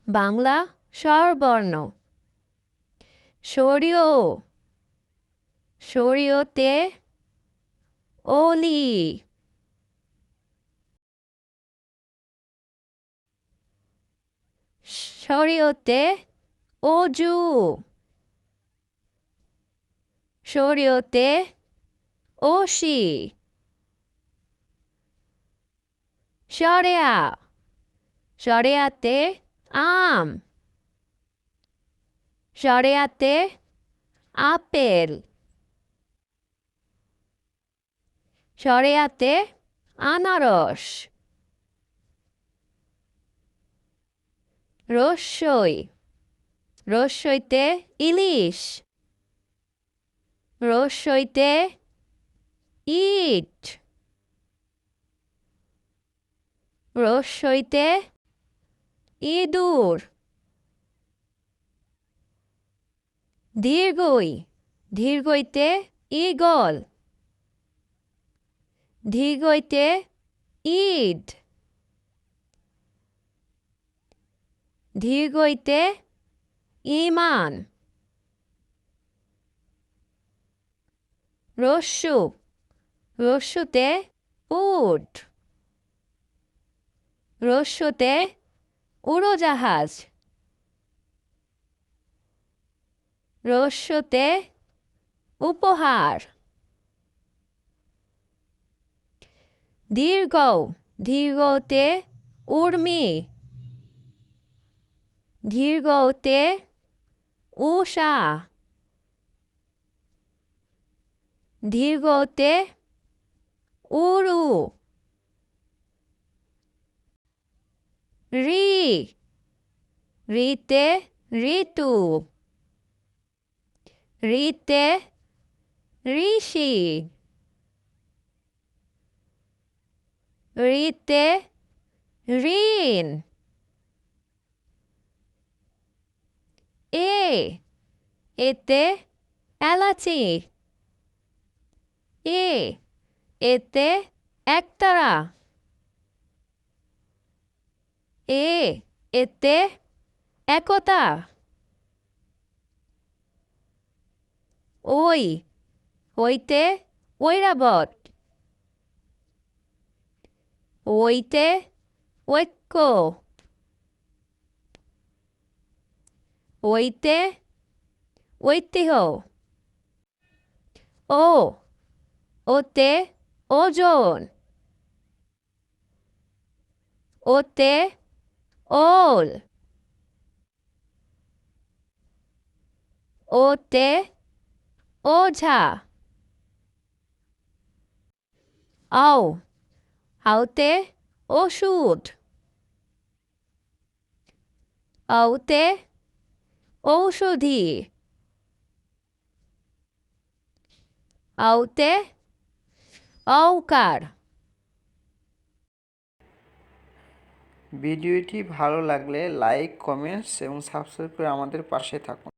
বাংলা স্বরবর্ণ সরিয় সরিয়তে অলি সরিয়তে অজু সরিয়তে অসি শরিয়া শরিয়াতে আম শরিয়াতে আপেল শরিয়াতে আনারস রসই রসইতে ইলিশ রসইতে ইট রসইতে ইঁদুর দীর্ঘই দীর্ঘইতে ঈগল দীর্ঘইতে ইট দীর্ঘইতে ঈমান রস্যু রস্যুতে উট রস্যুতে উড়োজাহাজ রস্যুতে উপহার দীর্ঘ দীর্ঘতে উর্মি দীর্ঘতে উষা দীর্ঘতে উরু রি রিতে ঋতু রিতে ঋষি রিতে ঋণ এতে এলাচি এতে একতারা এতে একতা ওইতে ঐরাবত ওইতে ঐক্য ওইতে ঐতিহ্য ওতে ওজন ওতে ওল ওতে ওঝা আউতে ওষুধ ঔতে ঔষধি ঔতে ঔকার। ভিডিওটি ভালো লাগলে লাইক, কমেন্টস এবং সাবস্ক্রাইব করে আমাদের পাশে থাকুন।